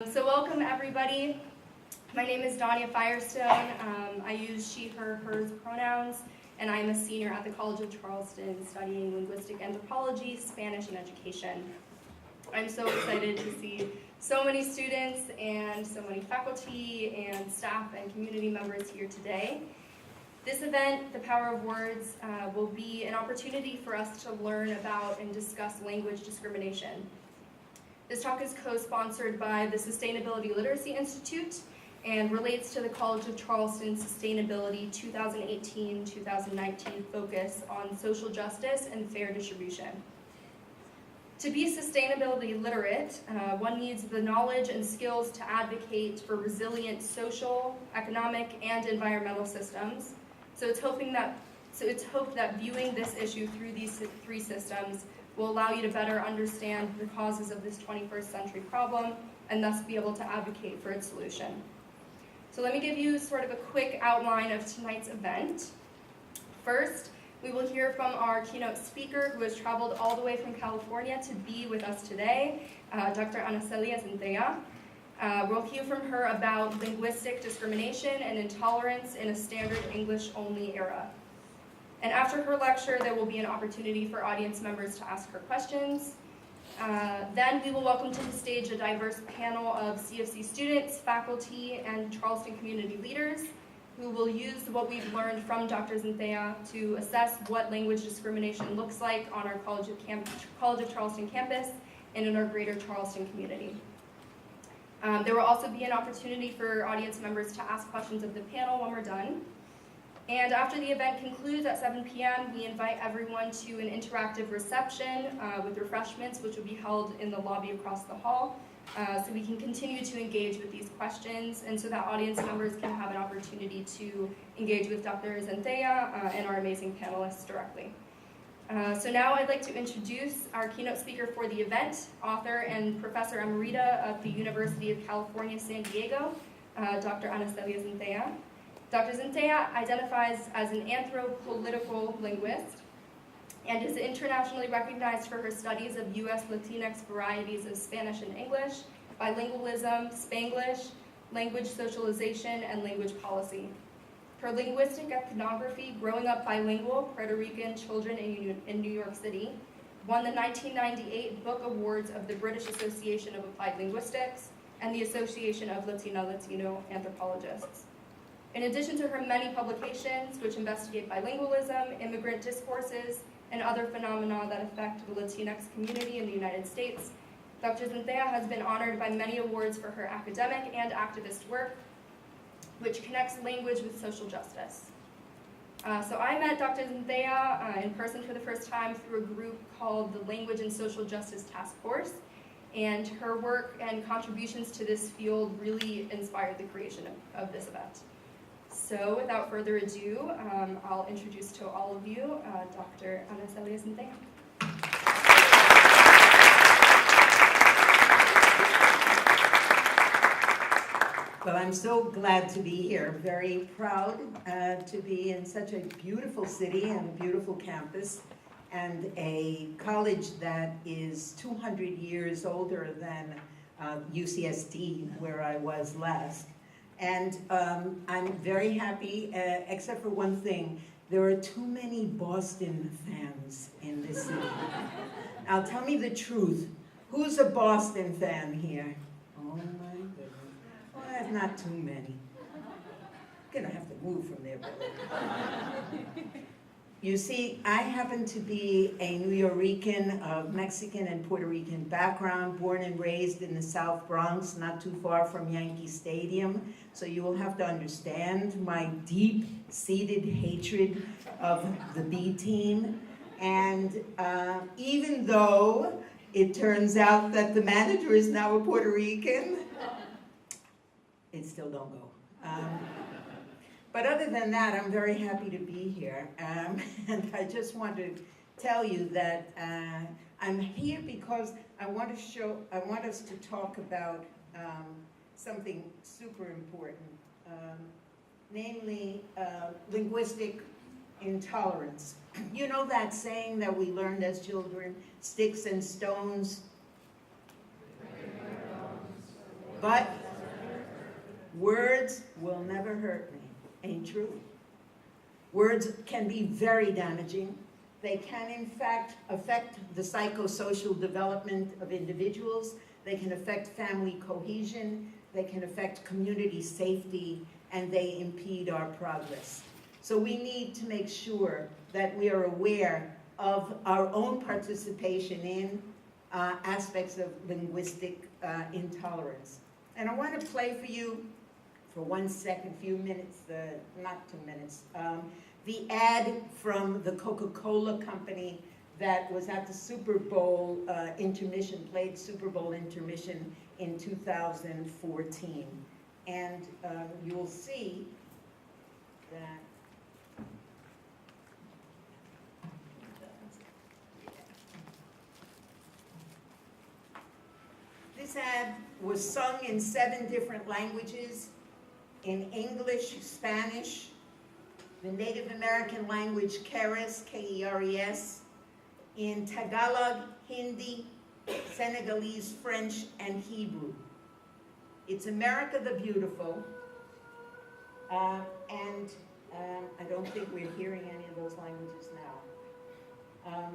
So welcome everybody. My name is Danya Firestone. I use she, her, hers pronouns, and I'm a senior at the College of Charleston studying linguistic anthropology, Spanish, and education. I'm so excited to see so many students and so many faculty and staff and community members here today. This event, The Power of Words, will be an opportunity for us to learn about and discuss language discrimination. This talk is co-sponsored by the Sustainability Literacy Institute and relates to the College of Charleston Sustainability 2018-2019 focus on social justice and fair distribution. To be sustainability literate, one needs the knowledge and skills to advocate for resilient social, economic, and environmental systems. So it's hoped that viewing this issue through these three systems will allow you to better understand the causes of this 21st century problem and thus be able to advocate for its solution. So let me give you sort of a quick outline of tonight's event. First, we will hear from our keynote speaker who has traveled all the way from California to be with us today, Dr. Celia Zentella. We'll hear from her about linguistic discrimination and intolerance in a standard English-only era. And after her lecture, there will be an opportunity for audience members to ask her questions. Then we will welcome to the stage a diverse panel of CofC students, faculty, and Charleston community leaders who will use what we've learned from Dr. Zentella to assess what language discrimination looks like on our College of Charleston campus and in our greater Charleston community. There will also be an opportunity for audience members to ask questions of the panel when we're done. And after the event concludes at 7 p.m., we invite everyone to an interactive reception with refreshments, which will be held in the lobby across the hall, so we can continue to engage with these questions and so that audience members can have an opportunity to engage with Dr. Zentella and our amazing panelists directly. So now I'd like to introduce our keynote speaker for the event, author and professor emerita of the University of California, San Diego, Dr. Celia Zentella. Dr. Zentella identifies as an anthropolitical linguist and is internationally recognized for her studies of U.S. Latinx varieties of Spanish and English, bilingualism, Spanglish, language socialization, and language policy. Her linguistic ethnography, Growing Up Bilingual, Puerto Rican Children in New York City, won the 1998 Book Awards of the British Association of Applied Linguistics and the Association of Latino Anthropologists. In addition to her many publications, which investigate bilingualism, immigrant discourses, and other phenomena that affect the Latinx community in the United States, Dr. Zentella has been honored by many awards for her academic and activist work, which connects language with social justice. So I met Dr. Zentella in person for the first time through a group called the Language and Social Justice Task Force, and her work and contributions to this field really inspired the creation of this event. So without further ado, I'll introduce to all of you Dr. Celia Zentella. Well, I'm so glad to be here. Very proud to be in such a beautiful city and a beautiful campus and a college that is 200 years older than UCSD, where I was last. And I'm very happy, except for one thing. There are too many Boston fans in this city. Now tell me the truth. Who's a Boston fan here? Oh my goodness. Well, that's not too many. I'm gonna have to move from there. You see, I happen to be a New Yorican of Mexican and Puerto Rican background, born and raised in the South Bronx, not too far from Yankee Stadium. So you will have to understand my deep-seated hatred of the B team. And even though it turns out that the manager is now a Puerto Rican, it still don't go. But other than that, I'm very happy to be here. And I just want to tell you that I'm here because I want us to talk about something super important, namely linguistic intolerance. You know that saying that we learned as children, sticks and stones But words will never hurt me. Ain't true? Words can be very damaging. They can, in fact, affect the psychosocial development of individuals. They can affect family cohesion. They can affect community safety, and they impede our progress. So we need to make sure that we are aware of our own participation in aspects of linguistic intolerance. And I want to play for you, for 1 second, few minutes, not 2 minutes, the ad from the Coca-Cola company that was at the Super Bowl intermission, played Super Bowl intermission in 2014. And you'll see that this ad was sung in 7 different languages, in English, Spanish, the Native American language Keres, K-E-R-E-S, in Tagalog, Hindi, Senegalese, French, and Hebrew. It's America the Beautiful, and I don't think we're hearing any of those languages now.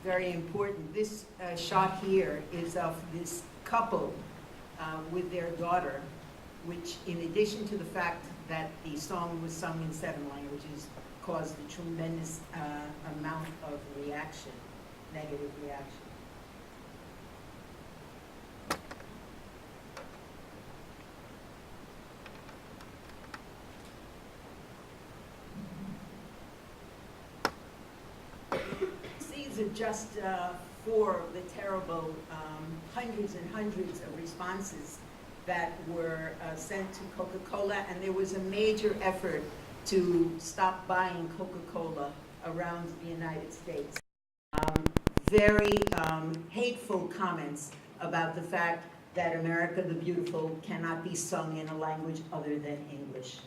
Very important. This shot here is of this couple with their daughter, which, in addition to the fact that the song was sung in 7 languages, caused a tremendous amount of reaction, negative reaction. These are just 4 of the terrible hundreds and hundreds of responses that were sent to Coca-Cola, and there was a major effort to stop buying Coca-Cola around the United States. Very hateful comments about the fact that America the Beautiful cannot be sung in a language other than English.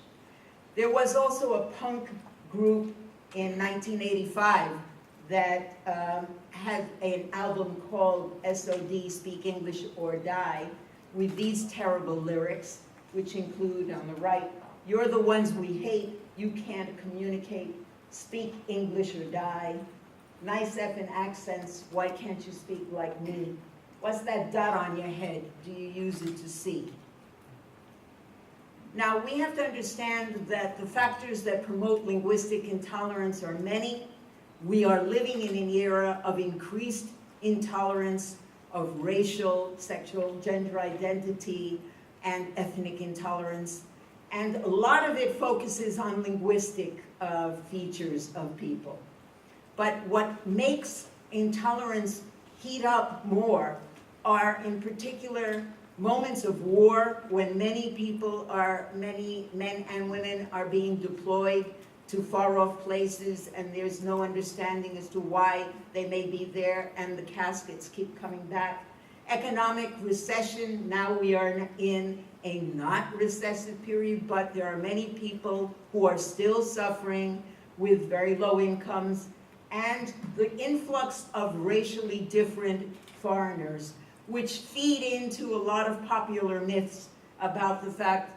There was also a punk group in 1985 that had an album called SOD, Speak English or Die, with these terrible lyrics, which include on the right, "You're the ones we hate, you can't communicate, speak English or die. Nice effing accents, why can't you speak like me? What's that dot on your head, do you use it to see?" Now, we have to understand that the factors that promote linguistic intolerance are many. We are living in an era of increased intolerance of racial, sexual, gender identity, and ethnic intolerance. And a lot of it focuses on linguistic features of people. But what makes intolerance heat up more are, in particular, moments of war when many men and women are being deployed to far-off places, and there's no understanding as to why they may be there, and the caskets keep coming back. Economic recession, now we are in a not recessive period, but there are many people who are still suffering with very low incomes, and the influx of racially different foreigners, which feed into a lot of popular myths about the fact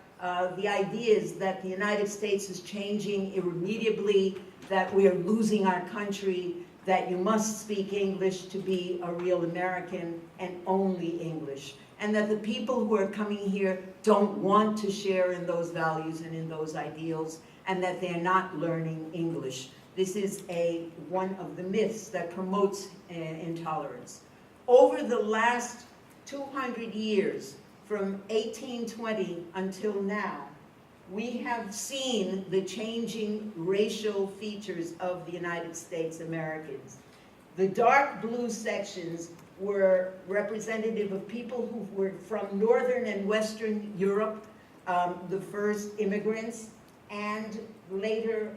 the idea is that the United States is changing irremediably, that we are losing our country, that you must speak English to be a real American, and only English. And that the people who are coming here don't want to share in those values and in those ideals, and that they're not learning English. This is one of the myths that promotes intolerance. over the last 200 years, from 1820 until now, we have seen the changing racial features of the United States Americans. The dark blue sections were representative of people who were from Northern and Western Europe, the first immigrants, and later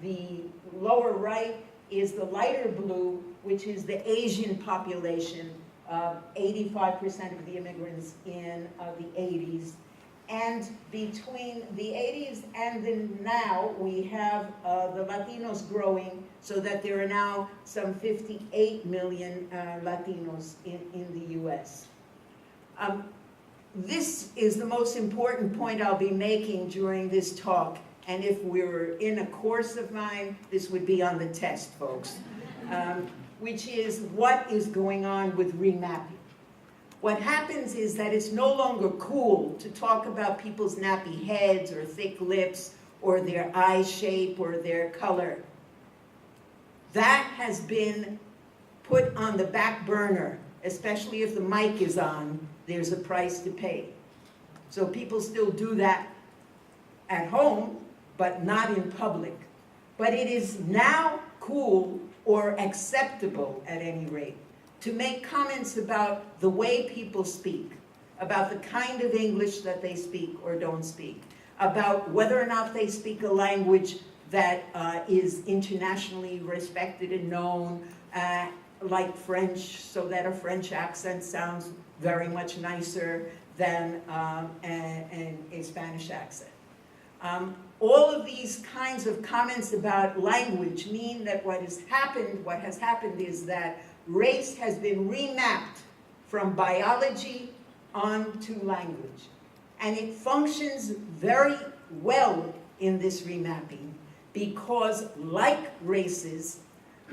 the lower right is the lighter blue, which is the Asian population, 85% of the immigrants in the 80s. And between the 80s and then now, we have the Latinos growing so that there are now some 58 million Latinos in the US. This is the most important point I'll be making during this talk. And if we were in a course of mine, this would be on the test, folks, which is what is going on with remapping. What happens is that it's no longer cool to talk about people's nappy heads or thick lips or their eye shape or their color. That has been put on the back burner, especially if the mic is on, there's a price to pay. So people still do that at home, but not in public. But it is now cool or acceptable, at any rate, to make comments about the way people speak, about the kind of English that they speak or don't speak, about whether or not they speak a language that is internationally respected and known, like French, so that a French accent sounds very much nicer than a Spanish accent. All of these kinds of comments about language mean that what has happened is that race has been remapped from biology onto language. And it functions very well in this remapping because, like races,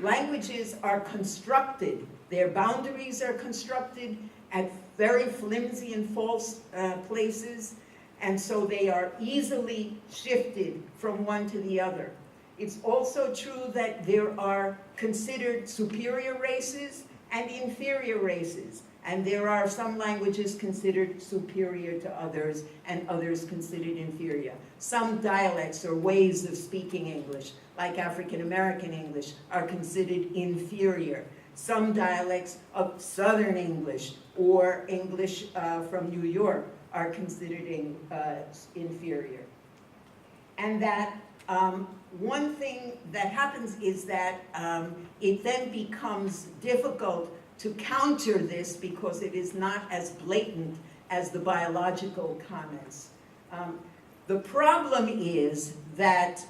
languages are constructed, their boundaries are constructed at very flimsy and false places, and so they are easily shifted from one to the other. It's also true that there are considered superior races and inferior races, and there are some languages considered superior to others and others considered inferior. Some dialects or ways of speaking English, like African American English, are considered inferior. Some dialects of Southern English or English from New York are considered inferior. And that one thing that happens is that it then becomes difficult to counter this because it is not as blatant as the biological comments. The problem is that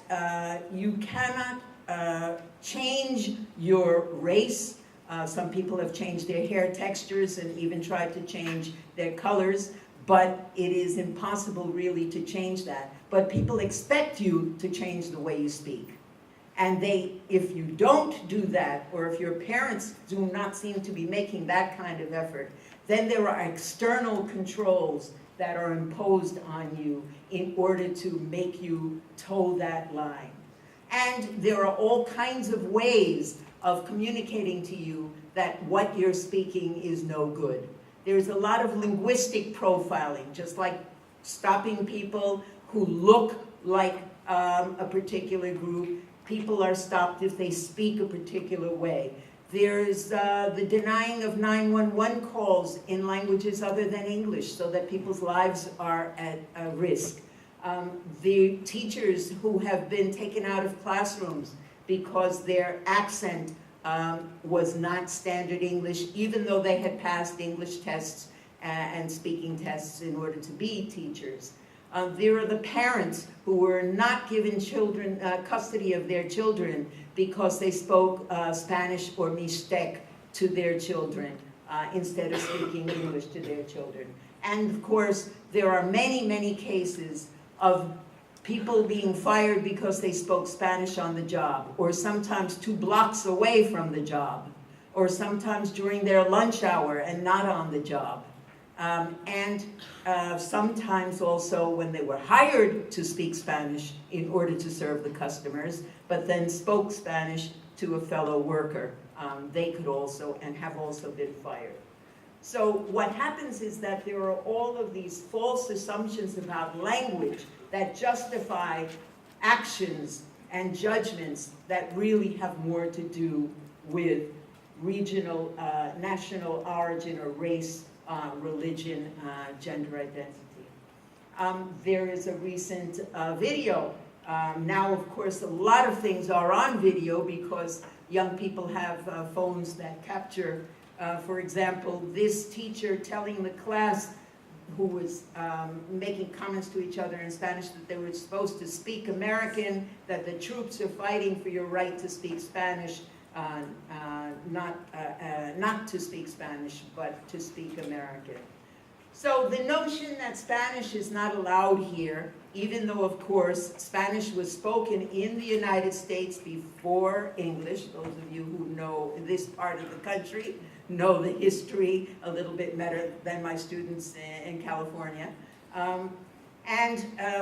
you cannot change your race. Some people have changed their hair textures and even tried to change their colors, but it is impossible really to change that. But people expect you to change the way you speak. And if you don't do that, or if your parents do not seem to be making that kind of effort, then there are external controls that are imposed on you in order to make you toe that line. And there are all kinds of ways of communicating to you that what you're speaking is no good. There's a lot of linguistic profiling, just like stopping people who look like a particular group. People are stopped if they speak a particular way. There's the denying of 911 calls in languages other than English so that people's lives are at risk. The teachers who have been taken out of classrooms because their accent was not standard English, even though they had passed English tests and speaking tests in order to be teachers. There are the parents who were not given custody of their children because they spoke Spanish or Mixtec to their children instead of speaking English to their children. And of course, there are many, many cases of people being fired because they spoke Spanish on the job, or sometimes 2 blocks away from the job, or sometimes during their lunch hour and not on the job. And sometimes also when they were hired to speak Spanish in order to serve the customers, but then spoke Spanish to a fellow worker they could also, and have also been fired. So what happens is that there are all of these false assumptions about language that justify actions and judgments that really have more to do with regional, national origin or race, religion, gender identity. There is a recent video. Now, of course, a lot of things are on video because young people have phones that capture, for example, this teacher telling the class who was making comments to each other in Spanish that they were supposed to speak American, that the troops are fighting for your right to speak Spanish, not to speak Spanish, but to speak American. So the notion that Spanish is not allowed here, even though, of course, Spanish was spoken in the United States before English, those of you who know this part of the country know the history a little bit better than my students in California.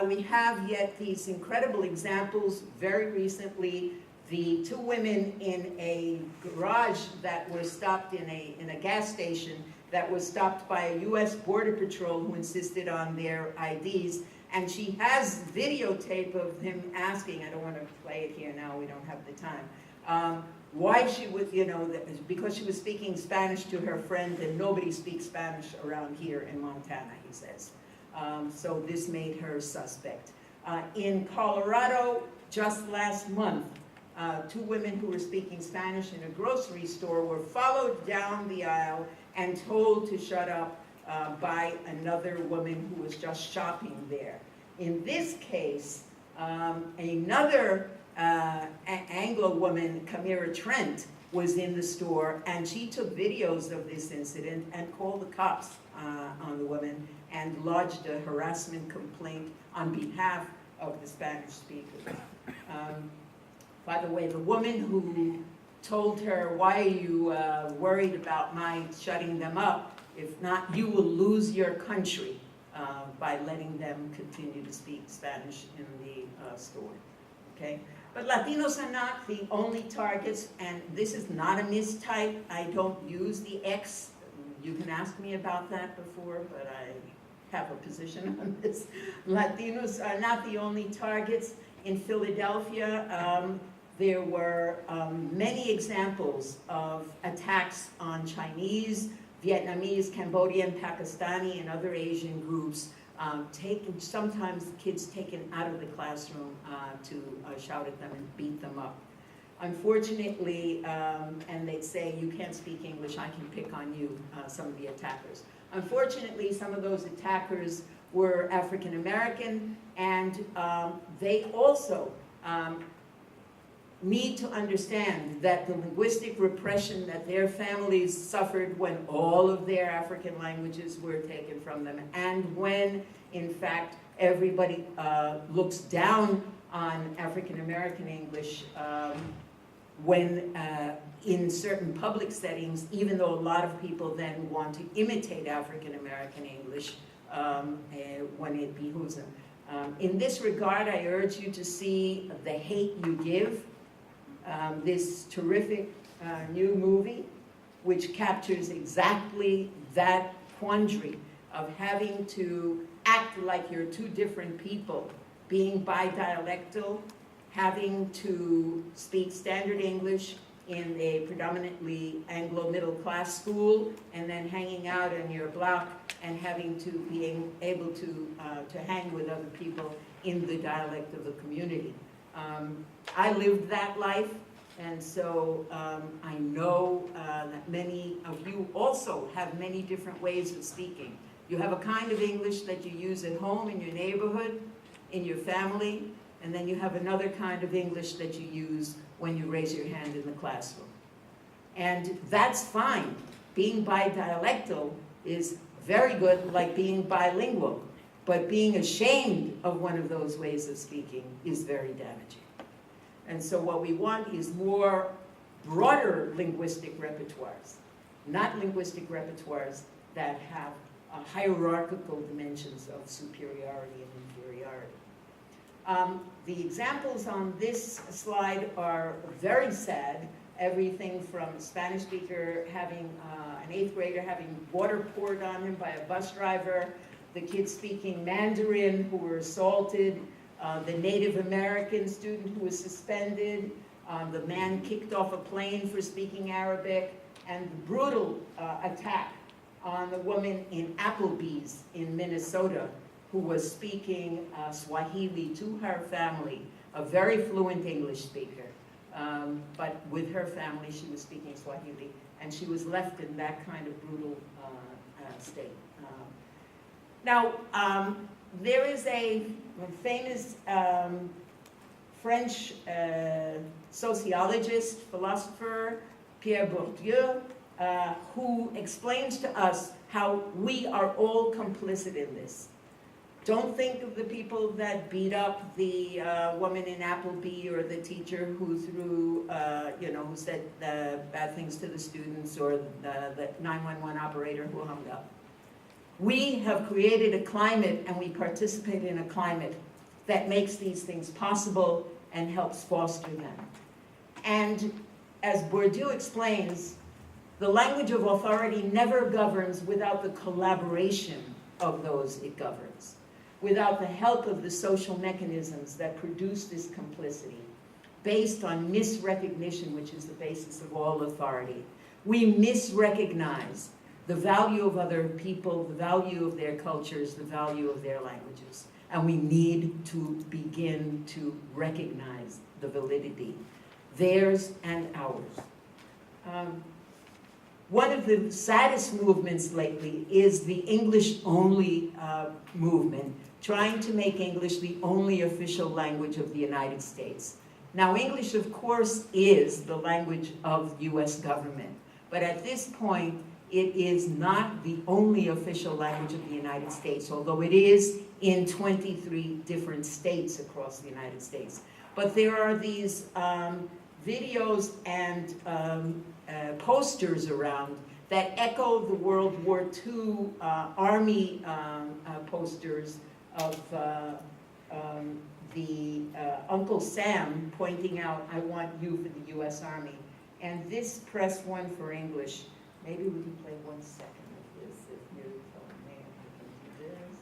We have yet these incredible examples. Very recently, the two women in a garage that were stopped in a gas station that was stopped by a U.S. Border Patrol who insisted on their IDs. And she has videotape of him asking, I don't want to play it here now, we don't have the time, why she was, because she was speaking Spanish to her friend, and nobody speaks Spanish around here in Montana, he says. So this made her suspect. In Colorado, just last month, two women who were speaking Spanish in a grocery store were followed down the aisle and told to shut up by another woman who was just shopping there. In this case, another Anglo woman, Kamira Trent, was in the store, and she took videos of this incident and called the cops on the woman and lodged a harassment complaint on behalf of the Spanish speakers. By the way, the woman who told her, why are you worried about my shutting them up? If not, you will lose your country by letting them continue to speak Spanish in the store, okay? But Latinos are not the only targets, and this is not a mistype. I don't use the X. You can ask me about that before, but I have a position on this. Latinos are not the only targets. In Philadelphia, there were many examples of attacks on Chinese, Vietnamese, Cambodian, Pakistani, and other Asian groups, sometimes kids taken out of the classroom to shout at them and beat them up. Unfortunately, and they'd say, you can't speak English, I can pick on you, some of the attackers. Unfortunately, some of those attackers were African American, and they also need to understand that the linguistic repression that their families suffered when all of their African languages were taken from them, and when, in fact, everybody looks down on African American English when in certain public settings, even though a lot of people then want to imitate African American English when it behooves them. In this regard, I urge you to see The Hate You Give, this terrific new movie, which captures exactly that quandary of having to act like you're two different people, being bidialectal, having to speak standard English in a predominantly Anglo middle class school, and then hanging out in your block and having to being able to hang with other people in the dialect of the community. I lived that life, and so I know that many of you also have many different ways of speaking. You have a kind of English that you use at home, in your neighborhood, in your family, and then you have another kind of English that you use when you raise your hand in the classroom. And that's fine. Being bidialectal is very good, like being bilingual, but being ashamed of one of those ways of speaking is very damaging. And so what we want is more broader linguistic repertoires, not linguistic repertoires that have hierarchical dimensions of superiority and inferiority. The examples on this slide are very sad. everything from a Spanish speaker having, an 8th grader having water poured on him by a bus driver, the kids speaking Mandarin who were assaulted, the Native American student who was suspended, the man kicked off a plane for speaking Arabic, and the brutal attack on the woman in Applebee's in Minnesota who was speaking Swahili to her family, a very fluent English speaker. But with her family, she was speaking Swahili, and she was left in that kind of brutal state. Now, there is a famous French sociologist, philosopher, Pierre Bourdieu, who explains to us how we are all complicit in this. Don't think of the people that beat up the woman in Applebee, or the teacher who threw, who said bad things to the students, or the 911 operator who hung up. We have created a climate, and we participate in a climate that makes these things possible and helps foster them. And as Bourdieu explains, the language of authority never governs without the collaboration of those it governs, without the help of the social mechanisms that produce this complicity, based on misrecognition, which is the basis of all authority. We misrecognize the value of other people, the value of their cultures, the value of their languages. And we need to begin to recognize the validity, theirs and ours. One of the saddest movements lately is the English-only movement, trying to make English the only official language of the United States. Now, English, of course, is the language of the US government, but at this point, it is not the only official language of the United States, although it is in 23 different states across the United States. But there are these videos and posters around that echo the World War II Army posters of the Uncle Sam pointing out, "I want you for the US Army." And this press one for English. Maybe we can play 1 second of this if you tell me I can do this.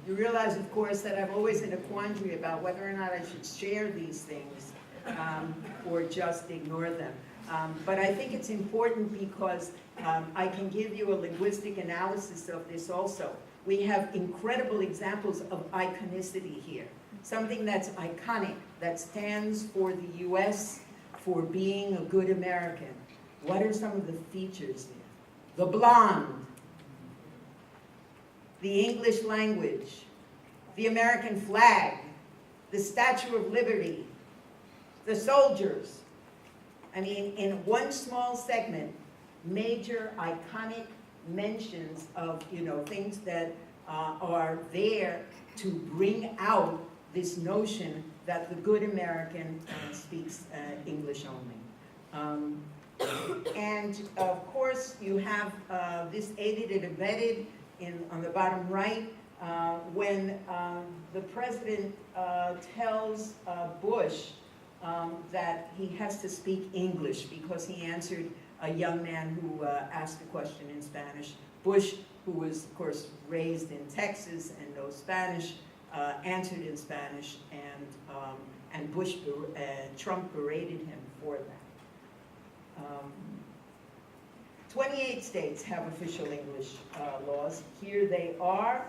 You realize, of course, that I'm always in a quandary about whether or not I should share these things or just ignore them. But I think it's important because I can give you a linguistic analysis of this also. We have incredible examples of iconicity here. Something that's iconic, that stands for the US, for being a good American. What are some of the features there? The blonde, the English language, the American flag, the Statue of Liberty, the soldiers. I mean, in one small segment, major iconic mentions of, things that are there to bring out this notion that the good American speaks English only. And of course, you have this aided and abetted on the bottom right, when the president tells Bush that he has to speak English because he answered a young man who asked a question in Spanish. Bush, who was, of course, raised in Texas and knows Spanish, answered in Spanish, and Trump berated him for that. 28 states have official English laws. Here they are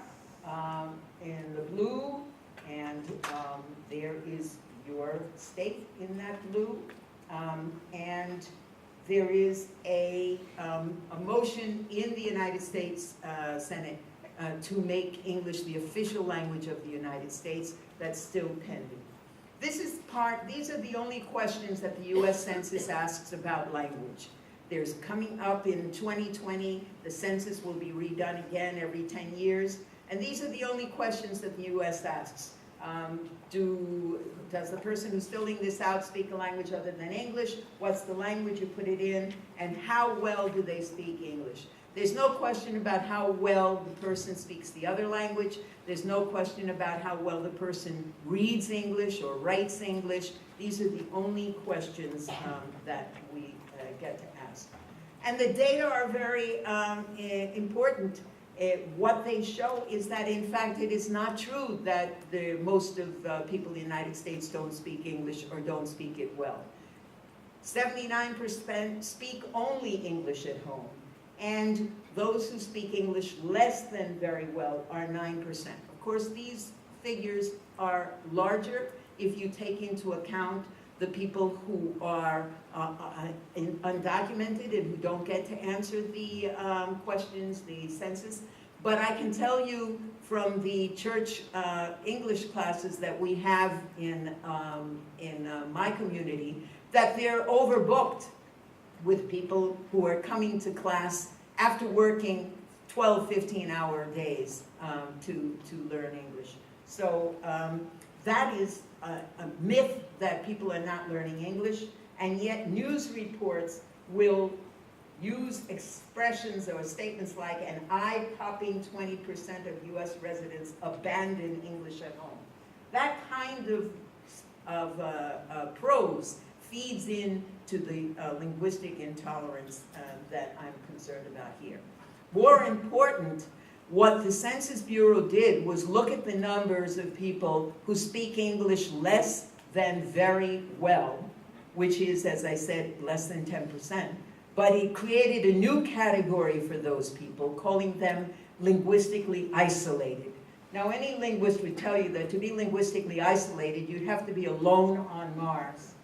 in the blue, and there is your state in that blue. And there is a motion in the United States Senate to make English the official language of the United States. That's still pending. These are the only questions that the US Census asks about language. There's coming up in 2020, the census will be redone again every 10 years. And these are the only questions that the US asks. Does the person who's filling this out speak a language other than English? What's the language you put it in? And how well do they speak English? There's no question about how well the person speaks the other language. There's no question about how well the person reads English or writes English. These are the only questions that we get to ask. And the data are very important. What they show is that, in fact, it is not true that most of people in the United States don't speak English or don't speak it well. 79% speak only English at home. And those who speak English less than very well are 9%. Of course, these figures are larger if you take into account the people who are undocumented and who don't get to answer the questions, the census. But I can tell you from the church English classes that we have in my community that they're overbooked with people who are coming to class after working 12, 15-hour days to learn English. So that is a myth that people are not learning English, and yet news reports will use expressions or statements like an eye-popping 20% of US residents abandon English at home. That kind of prose feeds into the linguistic intolerance that I'm concerned about here. More important, what the Census Bureau did was look at the numbers of people who speak English less than very well, which is, as I said, less than 10%. But it created a new category for those people, calling them linguistically isolated. Now, any linguist would tell you that to be linguistically isolated, you'd have to be alone on Mars.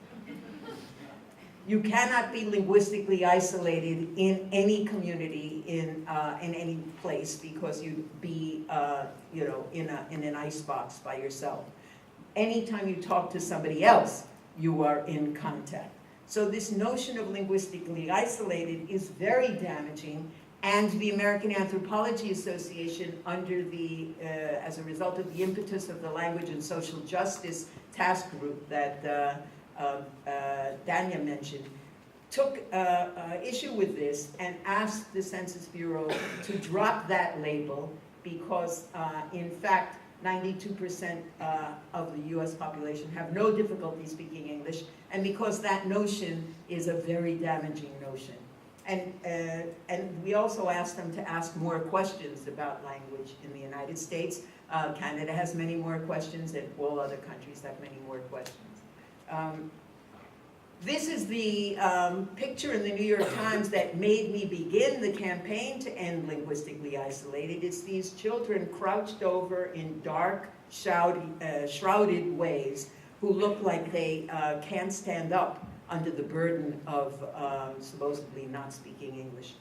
You cannot be linguistically isolated in any community, in any place, because you'd be, in an icebox by yourself. Anytime you talk to somebody else, you are in contact. So this notion of linguistically isolated is very damaging, and the American Anthropology Association, under the, as a result of the impetus of the Language and Social Justice Task Group that Dania mentioned, took issue with this and asked the Census Bureau to drop that label because, in fact, 92% of the US population have no difficulty speaking English, and because that notion is a very damaging notion. And we also asked them to ask more questions about language in the United States. Canada has many more questions, and all other countries have many more questions. This is the picture in the New York Times that made me begin the campaign to end linguistically isolated. It's these children crouched over in dark, shrouded ways who look like they can't stand up under the burden of supposedly not speaking English.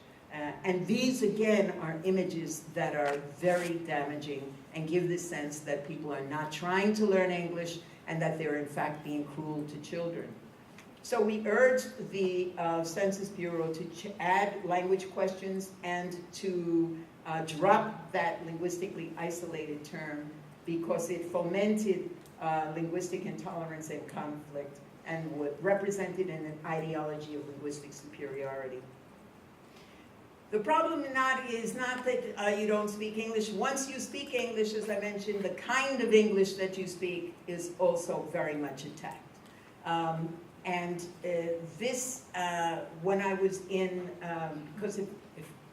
And these, again, are images that are very damaging and give the sense that people are not trying to learn English and that they're, in fact, being cruel to children. So we urged the Census Bureau to add language questions and to drop that linguistically isolated term because it fomented linguistic intolerance and conflict and represented an ideology of linguistic superiority. The problem is not that you don't speak English. Once you speak English, as I mentioned, the kind of English that you speak is also very much attacked. When I was in, because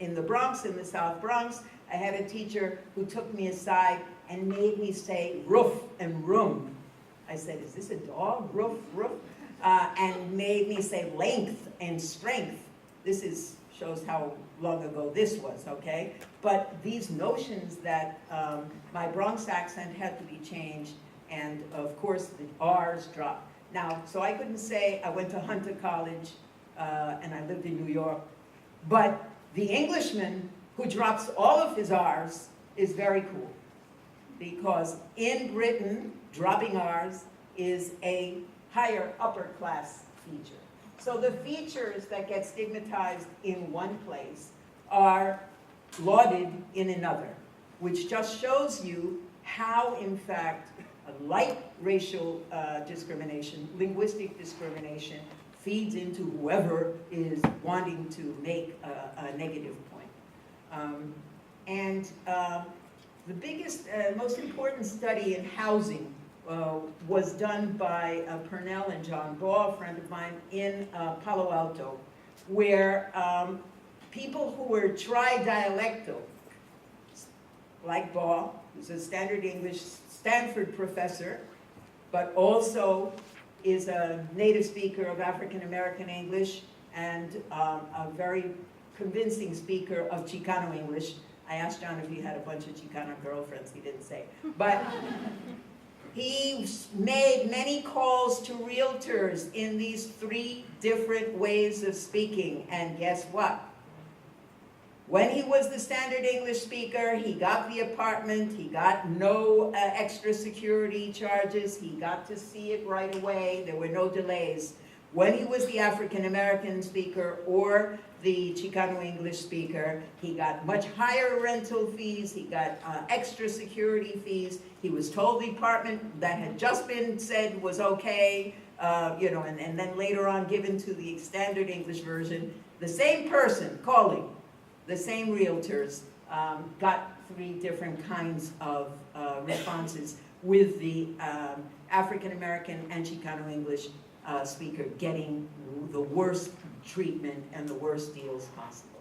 in the Bronx, in the South Bronx, I had a teacher who took me aside and made me say roof and room. I said, is this a dog? Roof, roof? And made me say length and strength. This shows how long ago this was, okay? But these notions that my Bronx accent had to be changed, and of course the R's dropped. Now, so I couldn't say I went to Hunter College and I lived in New York, but the Englishman who drops all of his R's is very cool, because in Britain, dropping R's is a higher upper class feature. So the features that get stigmatized in one place are lauded in another, which just shows you how, in fact, like racial discrimination, linguistic discrimination feeds into whoever is wanting to make a negative point. The biggest, most important study in housing was done by Purnell and John Baugh, a friend of mine, in Palo Alto, where people who were tridialectal, like Baugh, who's a standard English Stanford professor, but also is a native speaker of African American English and a very convincing speaker of Chicano English. I asked John if he had a bunch of Chicano girlfriends. He didn't say. But he made many calls to realtors in these 3 different ways of speaking. And guess what? When he was the standard English speaker, he got the apartment. He got no extra security charges. He got to see it right away. There were no delays. When he was the African American speaker or the Chicano English speaker, he got much higher rental fees. He got extra security fees. He was told the apartment that had just been said was okay, and then later on given to the standard English version. The same person calling, the same realtors got 3 different kinds of responses, with the African American and Chicano English speaker getting the worst treatment and the worst deals possible.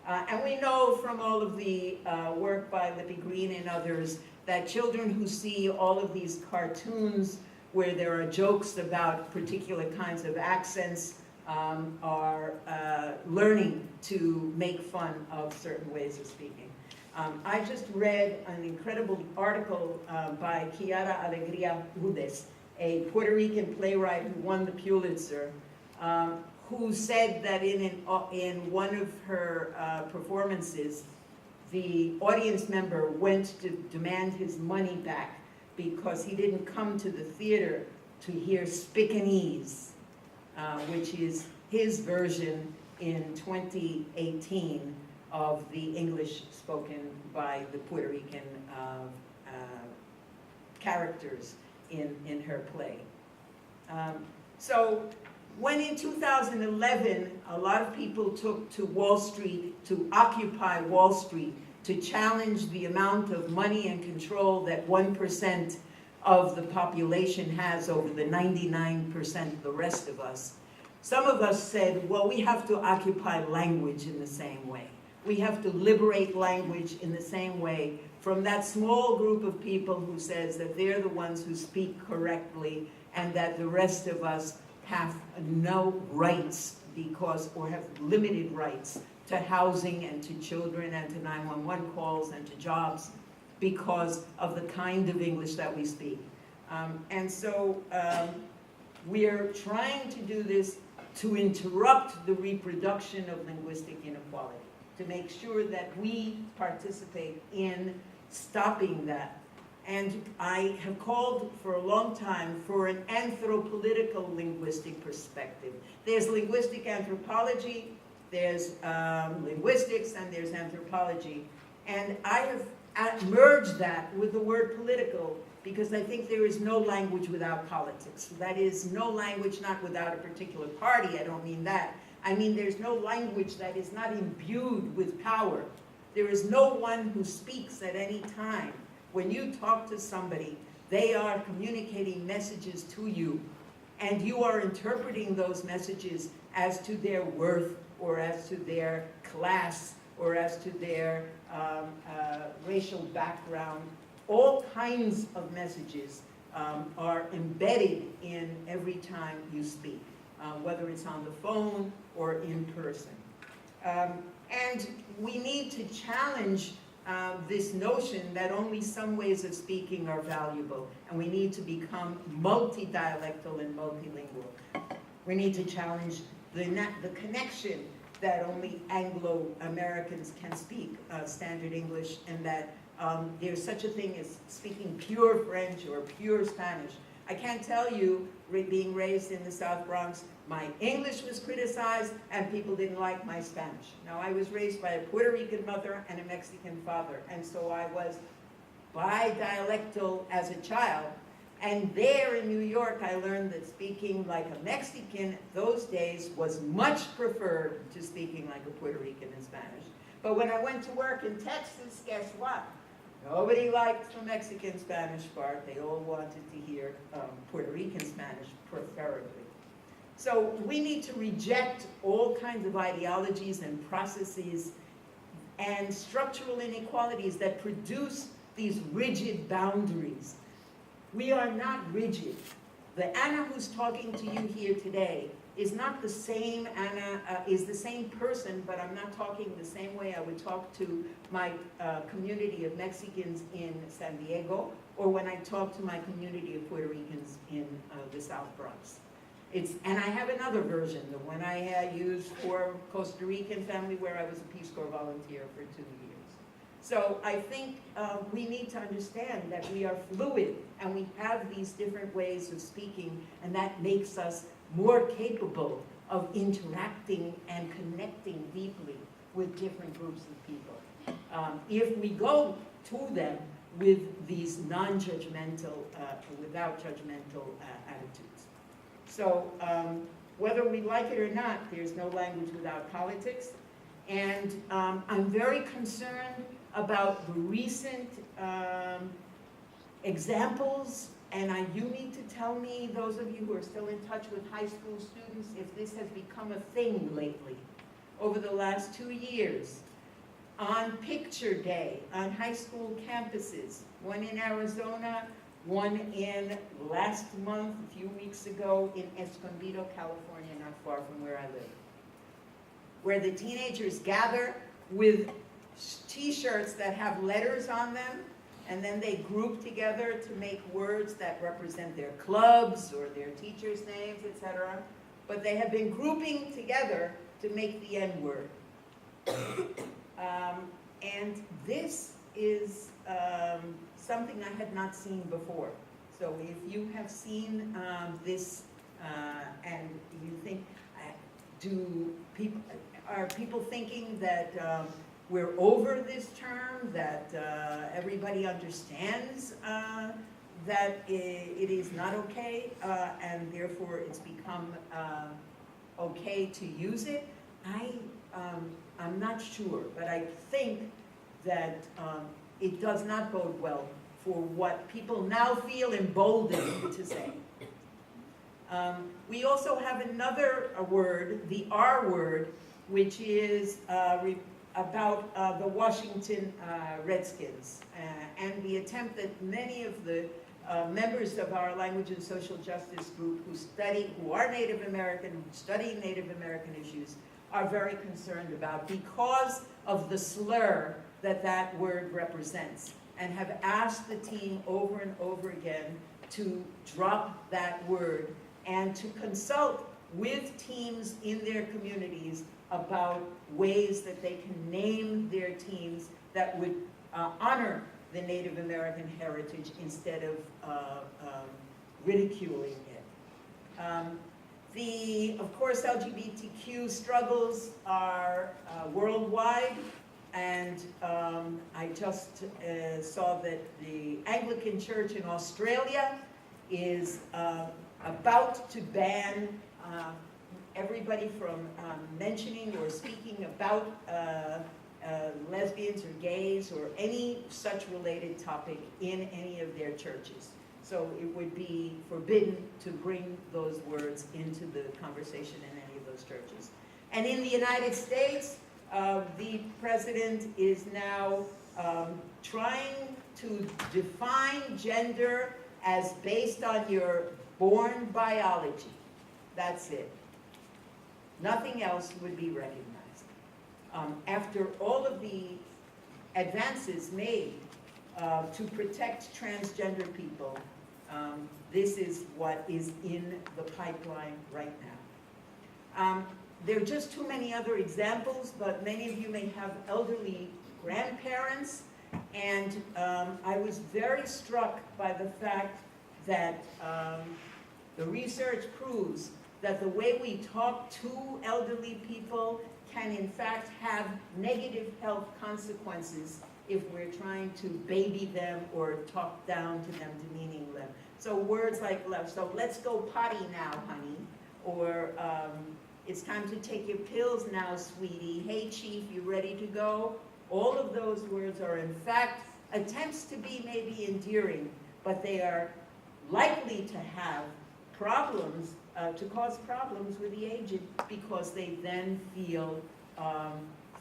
And we know from all of the work by Lippy Green and others that children who see all of these cartoons where there are jokes about particular kinds of accents are learning to make fun of certain ways of speaking. I just read an incredible article by Kiara Alegría Hudes, a Puerto Rican playwright who won the Pulitzer, who said that in one of her performances, the audience member went to demand his money back because he didn't come to the theater to hear Spickanese, which is his version in 2018 of the English spoken by the Puerto Rican characters in her play. So when in 2011, a lot of people took to Wall Street to occupy Wall Street to challenge the amount of money and control that 1% of the population has over the 99% of the rest of us. Some of us said, well, we have to occupy language in the same way. We have to liberate language in the same way from that small group of people who says that they're the ones who speak correctly and that the rest of us have no rights or have limited rights to housing and to children and to 911 calls and to jobs because of the kind of English that we speak. And so we're trying to do this to interrupt the reproduction of linguistic inequality, to make sure that we participate in stopping that. And I have called for a long time for an anthropolitical linguistic perspective. There's linguistic anthropology, there's linguistics, and there's anthropology. And I have merged that with the word political because I think there is no language without politics. That is, no language not without a particular party, I don't mean that. I mean there's no language that is not imbued with power. There is no one who speaks at any time. When you talk to somebody, they are communicating messages to you, and you are interpreting those messages as to their worth or as to their class or as to their racial background. All kinds of messages are embedded in every time you speak, whether it's on the phone or in person. And we need to challenge this notion that only some ways of speaking are valuable, and we need to become multi-dialectal and multilingual. We need to challenge the connection that only Anglo-Americans can speak standard English, and that there's such a thing as speaking pure French or pure Spanish. I can't tell you, being raised in the South Bronx, my English was criticized and people didn't like my Spanish. Now, I was raised by a Puerto Rican mother and a Mexican father, and so I was bi-dialectal as a child. And there in New York, I learned that speaking like a Mexican those days was much preferred to speaking like a Puerto Rican in Spanish. But when I went to work in Texas, guess what? Nobody liked the Mexican Spanish part. They all wanted to hear Puerto Rican Spanish, preferably. So we need to reject all kinds of ideologies and processes and structural inequalities that produce these rigid boundaries. We are not rigid. The Anna who's talking to you here today is not the same Anna, is the same person, but I'm not talking the same way I would talk to my community of Mexicans in San Diego, or when I talk to my community of Puerto Ricans in the South Bronx. And I have another version, the one I used for Costa Rican family where I was a Peace Corps volunteer for 2 years. So I think we need to understand that we are fluid and we have these different ways of speaking, and that makes us more capable of interacting and connecting deeply with different groups of people. If we go to them with these non-judgmental, without judgmental attitudes. So whether we like it or not, there's no language without politics. And I'm very concerned about the recent examples, and you need to tell me, those of you who are still in touch with high school students, if this has become a thing lately. Over the last 2 years, on Picture Day, on high school campuses, one in Arizona, one in last month, a few weeks ago, in Escondido, California, not far from where I live, where the teenagers gather with t-shirts that have letters on them, and then they group together to make words that represent their clubs or their teachers' names, etc. But they have been grouping together to make the N-word. And this is something I had not seen before. So if you have seen this and you think, are people thinking that we're over this term, that everybody understands that it is not okay, and therefore it's become okay to use it? I'm not sure, but I think that it does not bode well for what people now feel emboldened to say. We also have another word, the R word, which is about the Washington Redskins, and the attempt that many of the members of our language and social justice group who are Native American, who study Native American issues, are very concerned about because of the slur that word represents, and have asked the team over and over again to drop that word and to consult with teams in their communities about ways that they can name their teams that would honor the Native American heritage instead of ridiculing it. Of course, LGBTQ struggles are worldwide, and I just saw that the Anglican Church in Australia is about to ban everybody from mentioning or speaking about lesbians or gays or any such related topic in any of their churches. So it would be forbidden to bring those words into the conversation in any of those churches. And in the United States, the president is now trying to define gender as based on your born biology. That's it. Nothing else would be recognized. After all of the advances made to protect transgender people, this is what is in the pipeline right now. There are just too many other examples, but many of you may have elderly grandparents, and I was very struck by the fact that the research proves that the way we talk to elderly people can in fact have negative health consequences if we're trying to baby them or talk down to them, demeaning them. So words like, so let's go potty now, honey, or it's time to take your pills now, sweetie. Hey, chief, you ready to go? All of those words are in fact attempts to be maybe endearing, but they are likely to have problems, to cause problems with the aged, because they then feel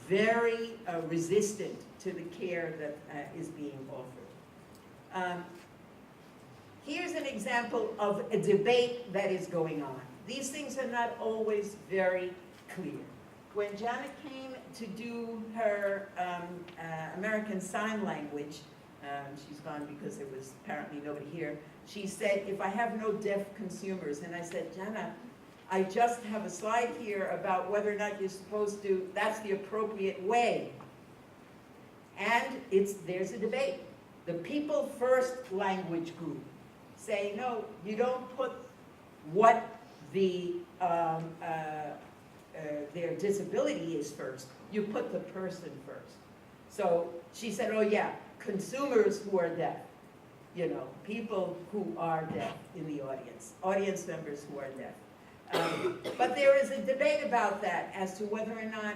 very resistant to the care that is being offered. Here's an example of a debate that is going on. These things are not always very clear. When Janet came to do her American Sign Language, she's gone because there was apparently nobody here, she said, if I have no deaf consumers, and I said, Janet, I just have a slide here about whether or not you're supposed to, that's the appropriate way. And there's a debate. The People First language group say, no, you don't put what their disability is first. You put the person first. So she said, oh yeah, consumers who are deaf, you know, people who are deaf in the audience members who are deaf. But there is a debate about that as to whether or not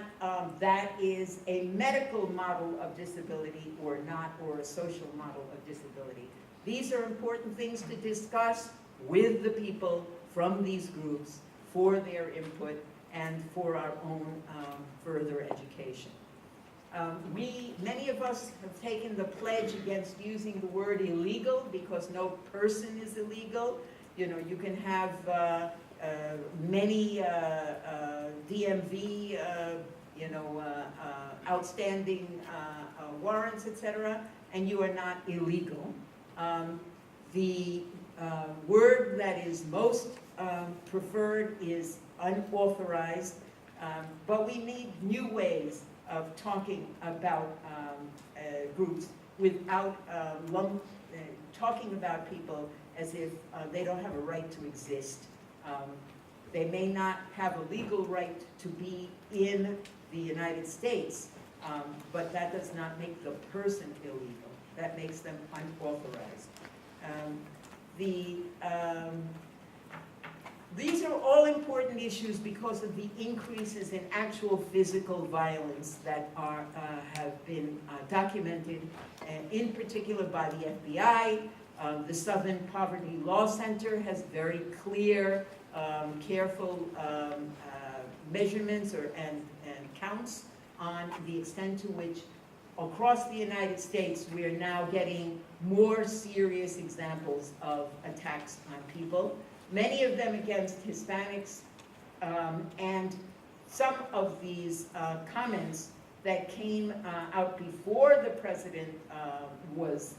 that is a medical model of disability or not, or a social model of disability. These are important things to discuss with the people from these groups for their input and for our own further education. Many of us have taken the pledge against using the word illegal because no person is illegal. You know, you can have many DMV, outstanding warrants, etc., and you are not illegal. The word that is most preferred is unauthorized, but we need new ways of talking about groups without talking about people as if they don't have a right to exist. They may not have a legal right to be in the United States, but that does not make the person illegal. That makes them unauthorized. These are all important issues because of the increases in actual physical violence that have been documented, in particular by the FBI. The Southern Poverty Law Center has very clear, careful measurements and counts on the extent to which across the United States we are now getting more serious examples of attacks on people. Many of them against Hispanics, and some of these comments that came out before the president was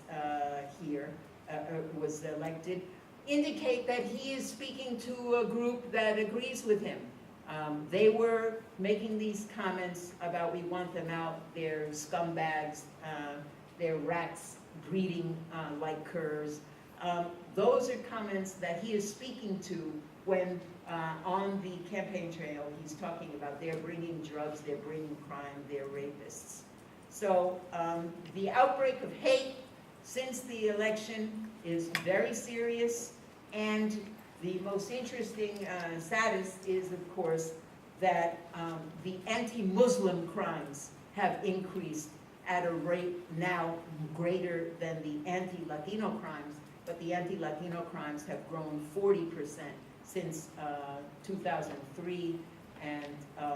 was elected indicate that he is speaking to a group that agrees with him. They were making these comments about we want them out, they're scumbags, they're rats breeding like curs. Those are comments that he is speaking to when on the campaign trail he's talking about they're bringing drugs, they're bringing crime, they're rapists. So the outbreak of hate since the election is very serious, and the most interesting status is, of course, that the anti-Muslim crimes have increased at a rate now greater than the anti-Latino crimes, but the anti-Latino crimes have grown 40% since 2003, and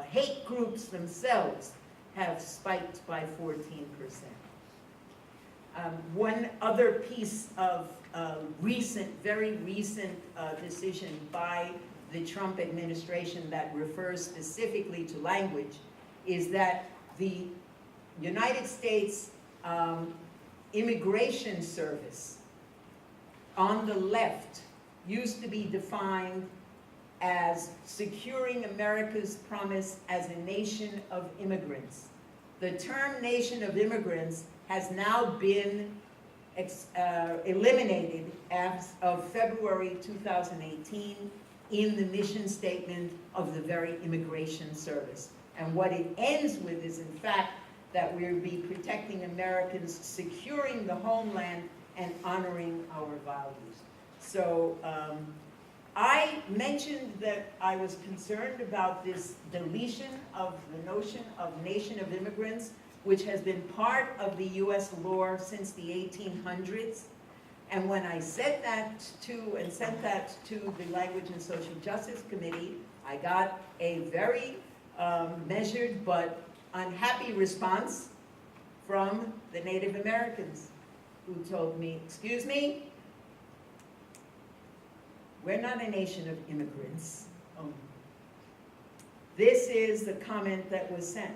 hate groups themselves have spiked by 14%. One other piece of very recent decision by the Trump administration that refers specifically to language is that the United States Immigration Service on the left used to be defined as securing America's promise as a nation of immigrants. The term nation of immigrants has now been eliminated as of February 2018 in the mission statement of the very Immigration Service. And what it ends with is, in fact, that we'll be protecting Americans, securing the homeland, and honoring our values. So I mentioned that I was concerned about this deletion of the notion of nation of immigrants, which has been part of the US law since the 1800s. And when I said that and sent that to the Language and Social Justice Committee, I got a very measured but unhappy response from the Native Americans, who told me, excuse me, we're not a nation of immigrants. This is the comment that was sent.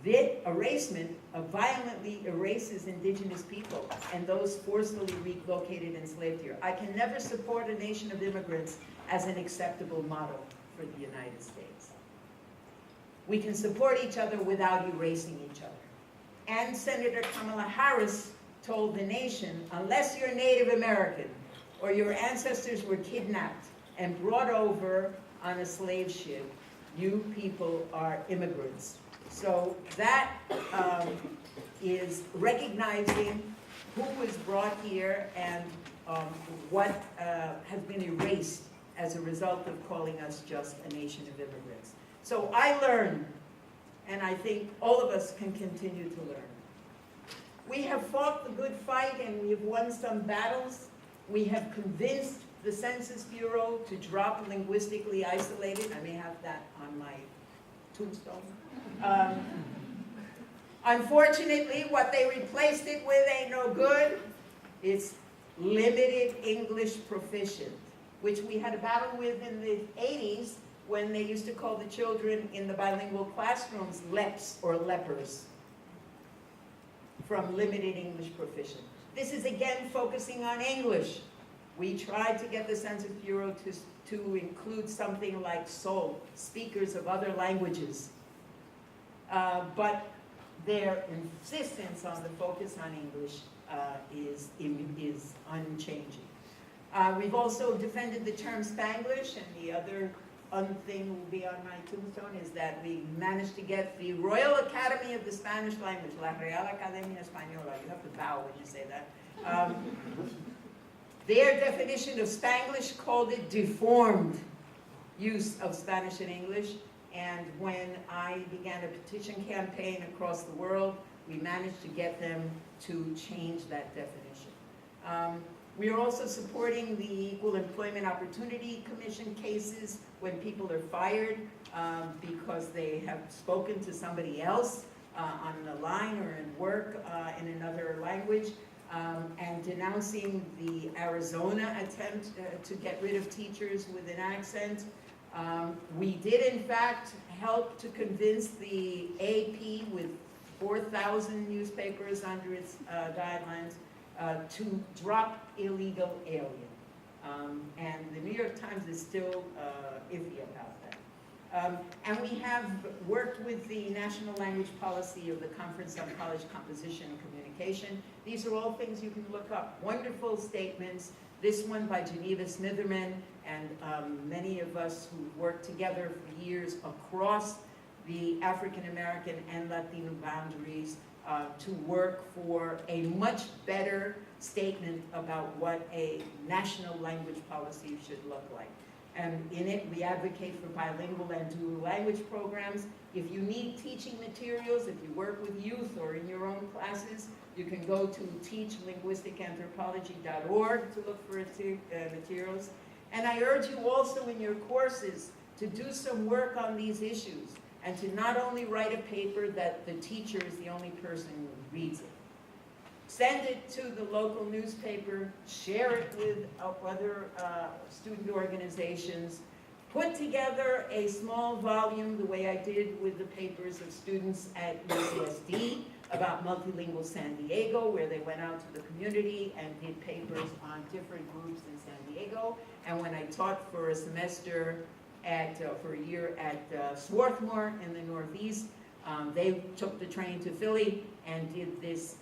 The erasement violently erases indigenous people and those forcibly relocated and enslaved here. I can never support a nation of immigrants as an acceptable model for the United States. We can support each other without erasing each other. And Senator Kamala Harris told the nation, unless you're Native American or your ancestors were kidnapped and brought over on a slave ship, you people are immigrants. So that is recognizing who was brought here and what has been erased as a result of calling us just a nation of immigrants. So I learned, and I think all of us can continue to learn. We have fought the good fight and we have won some battles. We have convinced the Census Bureau to drop linguistically isolated. I may have that on my tombstone. Unfortunately, what they replaced it with ain't no good. It's limited English proficient, which we had a battle with in the 80s when they used to call the children in the bilingual classrooms LEPs or lepers, from limited English proficient. This is again focusing on English. We tried to get the Census Bureau to include something like SOL, speakers of other languages. But their insistence on the focus on English is unchanging. We've also defended the term Spanglish, and the other thing will be on my tombstone is that we managed to get the Royal Academy of the Spanish Language, La Real Academia Española, you have to bow when you say that. Their definition of Spanglish called it deformed use of Spanish and English. And when I began a petition campaign across the world, we managed to get them to change that definition. We are also supporting the Equal Employment Opportunity Commission cases when people are fired because they have spoken to somebody else on the line or in work in another language, and denouncing the Arizona attempt to get rid of teachers with an accent. We did, in fact, help to convince the AP with 4,000 newspapers under its guidelines to drop illegal alien. And the New York Times is still iffy about that. And we have worked with the National Language Policy of the Conference on College Composition and Communication. These are all things you can look up. Wonderful statements. This one by Geneva Smitherman and many of us who worked together for years across the African American and Latino boundaries to work for a much better statement about what a national language policy should look like. And in it, we advocate for bilingual and dual language programs. If you need teaching materials, if you work with youth or in your own classes, you can go to teachlinguisticanthropology.org to look for materials. And I urge you also in your courses to do some work on these issues. and to not only write a paper that the teacher is the only person who reads it. Send it to the local newspaper, share it with other student organizations, put together a small volume the way I did with the papers of students at UCSD about multilingual San Diego, where they went out to the community and did papers on different groups in San Diego. And when I taught for a semester for a year at Swarthmore in the Northeast, they took the train to Philly and did this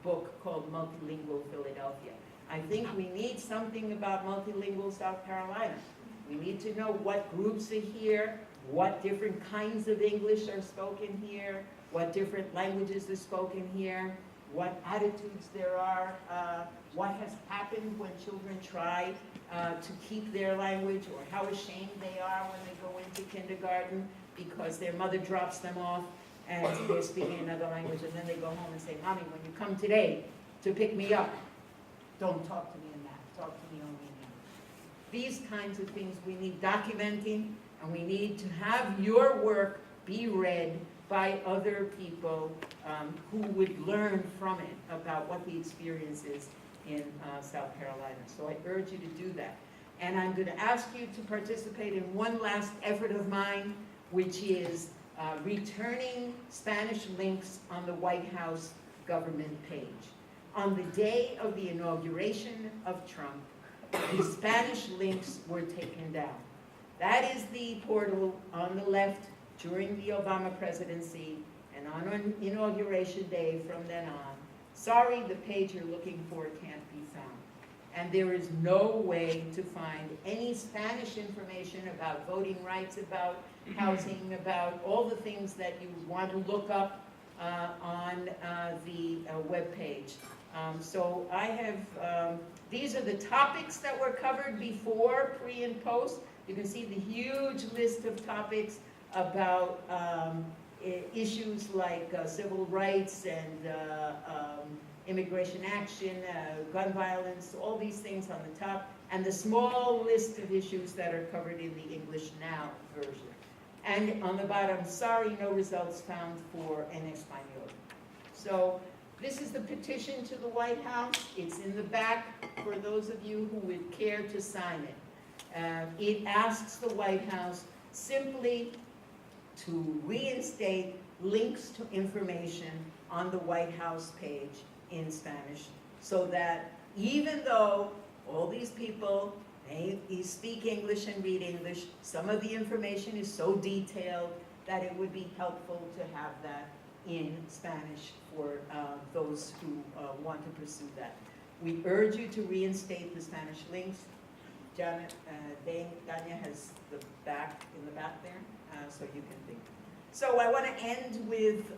book called Multilingual Philadelphia. I think we need something about multilingual South Carolina. We need to know what groups are here, what different kinds of English are spoken here, what different languages are spoken here, what attitudes there are, what has happened when children try to keep their language, or how ashamed they are when they go into kindergarten because their mother drops them off and they're speaking another language, and then they go home and say, Mommy, when you come today to pick me up, don't talk to me in that, talk to me only in English. These kinds of things we need documenting, and we need to have your work be read by other people who would learn from it about what the experience is in South Carolina. So I urge you to do that. And I'm going to ask you to participate in one last effort of mine, which is returning Spanish links on the White House government page. On the day of the inauguration of Trump, the Spanish links were taken down. That is the portal on the left during the Obama presidency, and on inauguration day from then on. Sorry, the page you're looking for can't be found. And there is no way to find any Spanish information about voting rights, about housing, about all the things that you want to look up on the web page. So I have, these are the topics that were covered before, pre and post. You can see the huge list of topics about issues like civil rights and immigration action, gun violence, all these things on the top, and the small list of issues that are covered in the English Now version. And on the bottom, sorry, no results found for en español. So this is the petition to the White House. It's in the back for those of you who would care to sign it. It asks the White House simply to reinstate links to information on the White House page in Spanish, so that even though all these people, they speak English and read English, some of the information is so detailed that it would be helpful to have that in Spanish for those who want to pursue that. We urge you to reinstate the Spanish links. Janet, Dania has the back in the back there, so you can think. So I want to end with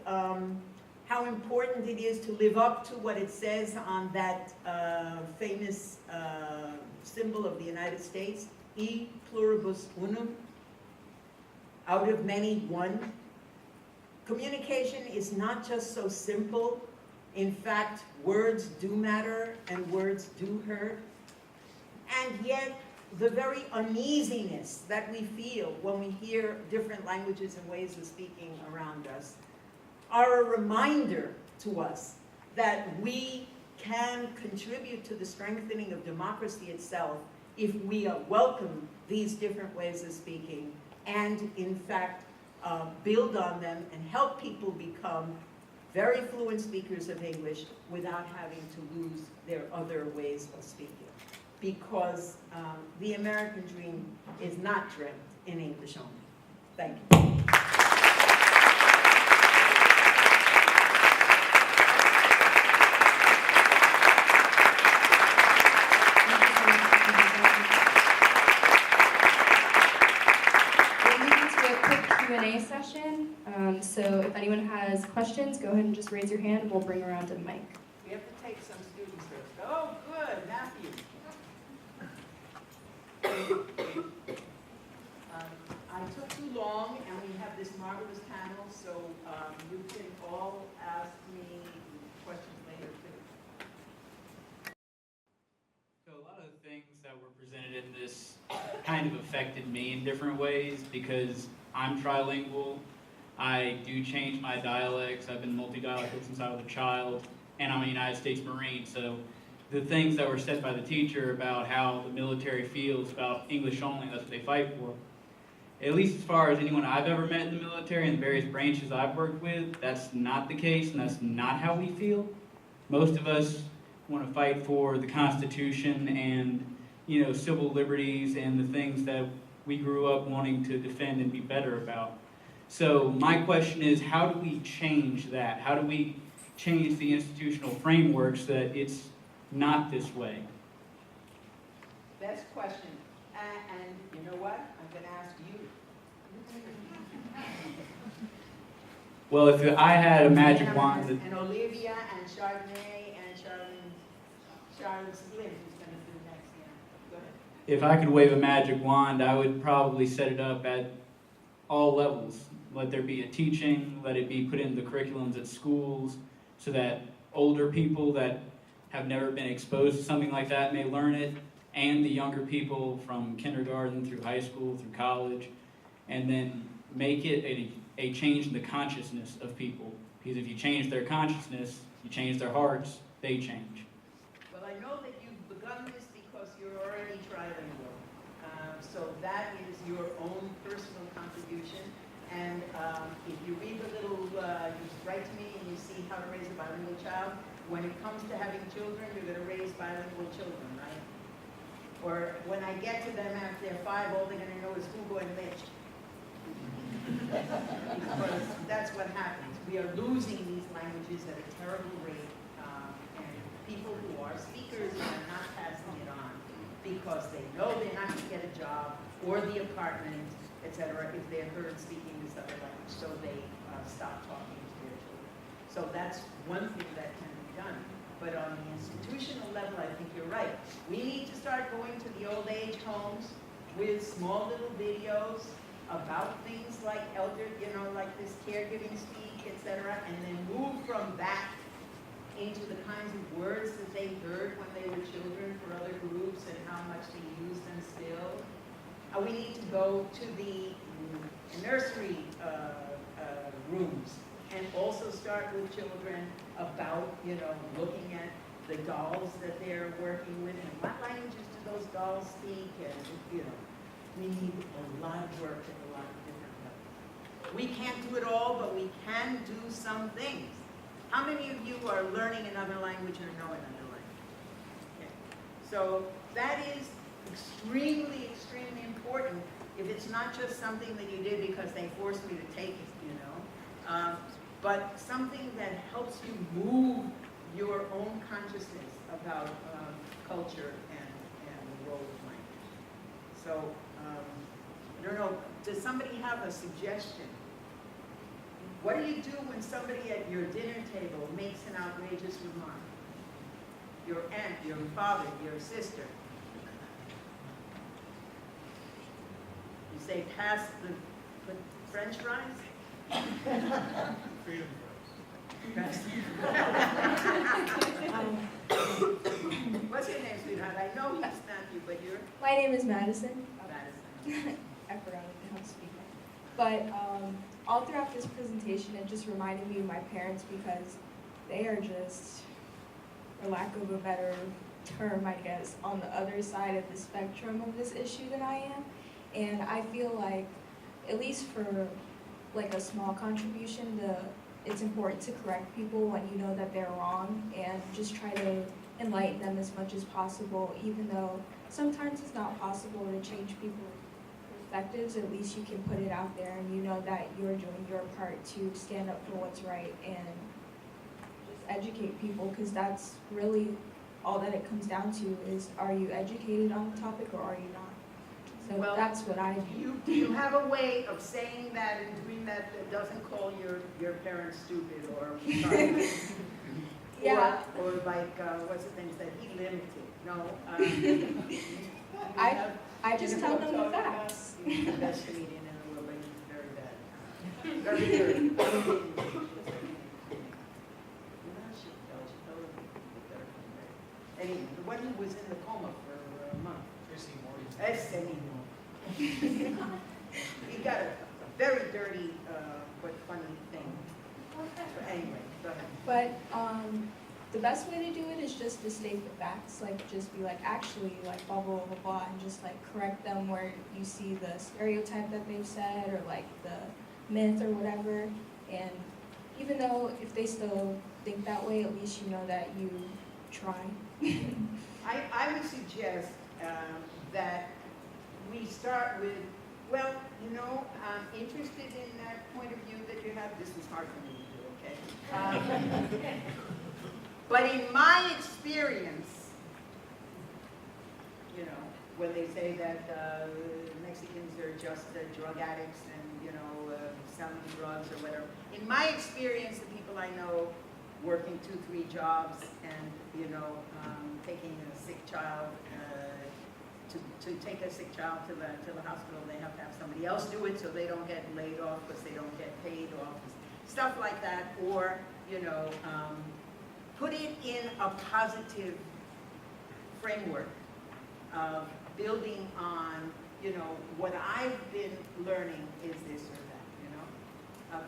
how important it is to live up to what it says on that famous symbol of the United States, e pluribus unum, out of many, one. Communication is not just so simple. In fact, words do matter and words do hurt. And yet, the very uneasiness that we feel when we hear different languages and ways of speaking around us are a reminder to us that we can contribute to the strengthening of democracy itself if we welcome these different ways of speaking and, in fact, build on them and help people become very fluent speakers of English without having to lose their other ways of speaking. Because the American dream is not dreamt in English only. Thank you. Q&A session. So if anyone has questions, go ahead and just raise your hand. We'll bring around a mic. We have to take some students first. Oh, good, Matthew. I took too long, and we have this marvelous panel, so you can all ask me questions later too. So a lot of the things that were presented in this kind of affected me in different ways because I'm trilingual. I do change my dialects. I've been multi-dialectal since I was a child, and I'm a United States Marine. So the things that were said by the teacher about how the military feels about English only, that's what they fight for. At least as far as anyone I've ever met in the military and the various branches I've worked with, that's not the case, and that's not how we feel. Most of us want to fight for the Constitution and, you know, civil liberties and the things that we grew up wanting to defend and be better about. So my question is, how do we change that? How do we change the institutional framework so that it's not this way? Best question. And you know what? I'm going to ask you. Well, if I had a magic wand that... And Olivia and Chardonnay and Charlotte Slim, who's going to do next. Yeah. Go ahead. If I could wave a magic wand, I would probably set it up at all levels. Let there be a teaching, let it be put into the curriculums at schools, so that older people that have never been exposed to something like that may learn it, and the younger people from kindergarten through high school, through college, and then make it a change in the consciousness of people. Because if you change their consciousness, you change their hearts, they change. Well, I know that you've begun this because you're already trilingual. So that is your own personal contribution. And if you read the little, you write to me and you see how to raise a bilingual child, when it comes to having children, you're going to raise bilingual children, right? Or when I get to them after they're 5, all they're going to know is Hugo and Mitch. Because that's what happens. We are losing these languages at a terrible rate, and people who are speakers are not passing it on because they know they're not going to get a job or the apartment, etc., if they're heard speaking this other language, so they stop talking to their children. So that's one thing that can be done. But on the institutional level, I think you're right. We need to start going to the old age homes with small little videos about things like like this caregiving speak, etc., and then move from that into the kinds of words that they heard when they were children for other groups and how much they use them still. We need to go to the nursery rooms and also start with children about, looking at the dolls that they're working with and what languages do those dolls speak, and, we need a lot of work at a lot of different levels. We can't do it all, but we can do some things. How many of you are learning another language or know another language? Okay. So that is extremely, extremely important if it's not just something that you did because they forced me to take it, but something that helps you move your own consciousness about culture and the role of language. So, I don't know, does somebody have a suggestion? What do you do when somebody at your dinner table makes an outrageous remark? Your aunt, your father, your sister. You say, pass the French fries? Freedom What's your name, sweetheart? I know he's not you, but you're My name is Madison. Madison. I forgot how to speak. But all throughout this presentation, it just reminded me of my parents because they are just, for lack of a better term, I guess, on the other side of the spectrum of this issue than I am. And I feel like, at least for like a small contribution, it's important to correct people when you know that they're wrong and just try to enlighten them as much as possible, even though sometimes it's not possible to change people's perspectives. At least you can put it out there and you know that you're doing your part to stand up for what's right and just educate people, because that's really all that it comes down to is, are you educated on the topic or are you not? So Well, that's what I do. Do you have a way of saying that and doing that doesn't call your parents stupid or Yeah. or like what's the thing that he limited? No. I just tell them the facts. He's the best comedian in the world, but he's very bad. Very dirty. Anyway, the one who was in the coma for a month. He got a very dirty, but But the best way to do it is just to state the facts, like just be like, actually, like blah, blah, blah, blah, and just like correct them where you see the stereotype that they've said or like the myth or whatever. And even though if they still think that way, at least you know that you try. I would suggest that we start with, well, you know, I'm interested in that point of view that you have. This is hard for me to do, okay? But in my experience, you know, when they say that Mexicans are just drug addicts and, you know, selling drugs or whatever, in my experience, the people I know working 2-3 jobs and, you know, taking a sick child, to take a sick child to the hospital, they have to have somebody else do it so they don't get laid off because they don't get paid off, stuff like that, or, you know, put it in a positive framework of building on, you know, what I've been learning is this or that, you know.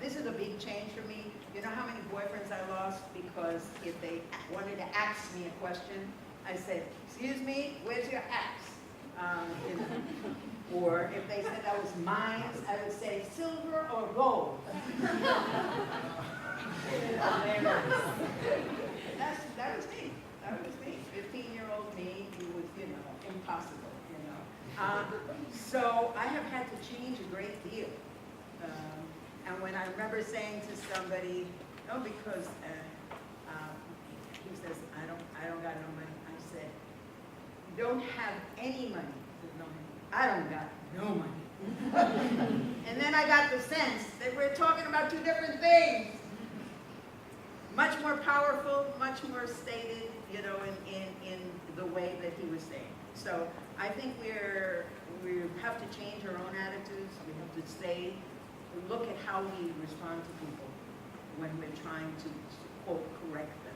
This is a big change for me. You know how many boyfriends I lost because if they wanted to ask me a question, I said, excuse me, where's your axe? You know. Or if they said that was mine, I would say, silver or gold? That was me. That was me. 15-year-old me, who was, you know, impossible, you know. So I have had to change a great deal. And when I remember saying to somebody, no, because he says, I don't got no money. I said, you don't have any money. He said, no, I don't got no money. And then I got the sense that we're talking about two different things. Much more powerful, much more stated, you know, in the way that he was saying. So I think we have to change our own attitudes. We have to look at how we respond to people when we're trying to, quote, correct them.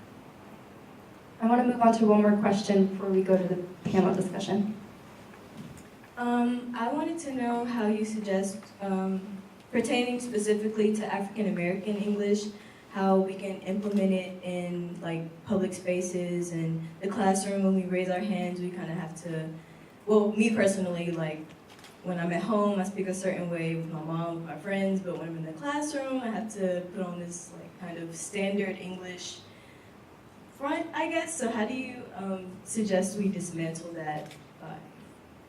I want to move on to one more question before we go to the panel discussion. I wanted to know how you suggest, pertaining specifically to African American English, how we can implement it in like public spaces and the classroom. When we raise our hands, we kind of have to, well, me personally, like when I'm at home, I speak a certain way with my mom, with my friends, but when I'm in the classroom, I have to put on this like kind of standard English front, I guess. So how do you suggest we dismantle that?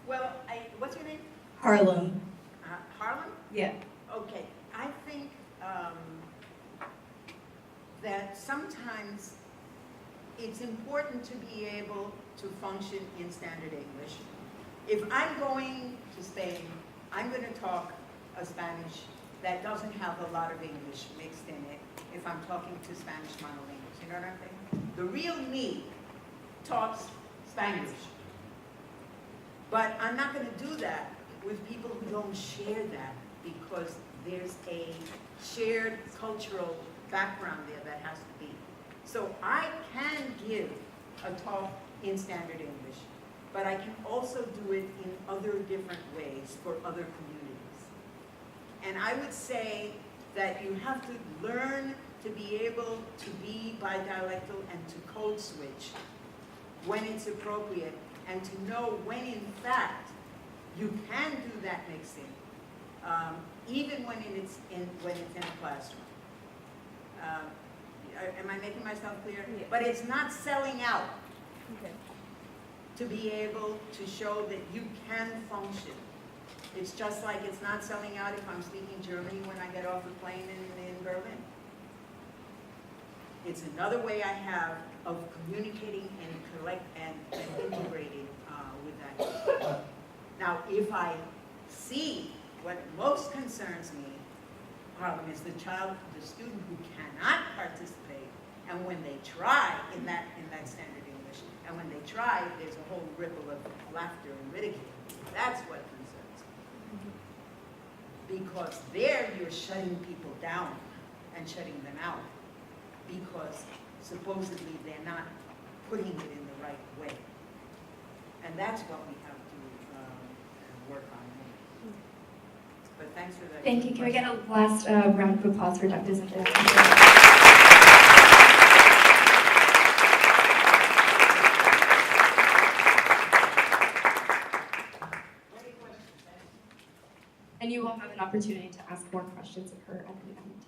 Well, what's your name? Harlem. Harlem? Yeah. Okay. I think that sometimes it's important to be able to function in standard English. If I'm going to Spain, I'm going to talk a Spanish that doesn't have a lot of English mixed in it if I'm talking to Spanish monolinguals. You know what I'm saying? The real me talks Spanish. But I'm not going to do that with people who don't share that because there's a shared cultural background there that has to be. So I can give a talk in standard English, but I can also do it in other different ways for other communities. And I would say that you have to learn to be able to be bidialectal and to code switch when it's appropriate, and to know when in fact you can do that mixing, even when it's in a classroom. Am I making myself clear? Yeah. But it's not selling out. Okay. To be able to show that you can function. It's just like it's not selling out if I'm speaking German when I get off the plane in Berlin. It's another way I have of communicating and integrating with that. Now, if I see what most concerns me, is the student who cannot participate, and when they try in that standard English, and when they try, there's a whole ripple of laughter and ridicule. That's what concerns me. Because there you're shutting people down and shutting them out because supposedly they're not putting it in the right way. And that's what we have to work on. But thanks for that. Thank you. Can we get a last round of applause for Dr. Zentella? and you will have an opportunity to ask more questions of her at the end.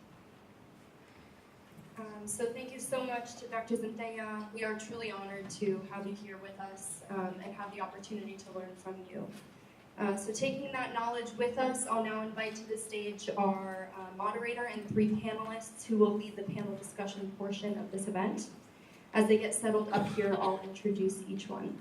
So thank you so much to Dr. Zentella. We are truly honored to have you here with us and have the opportunity to learn from you. So taking that knowledge with us, I'll now invite to the stage our moderator and 3 panelists who will lead the panel discussion portion of this event. As they get settled up here, I'll introduce each one.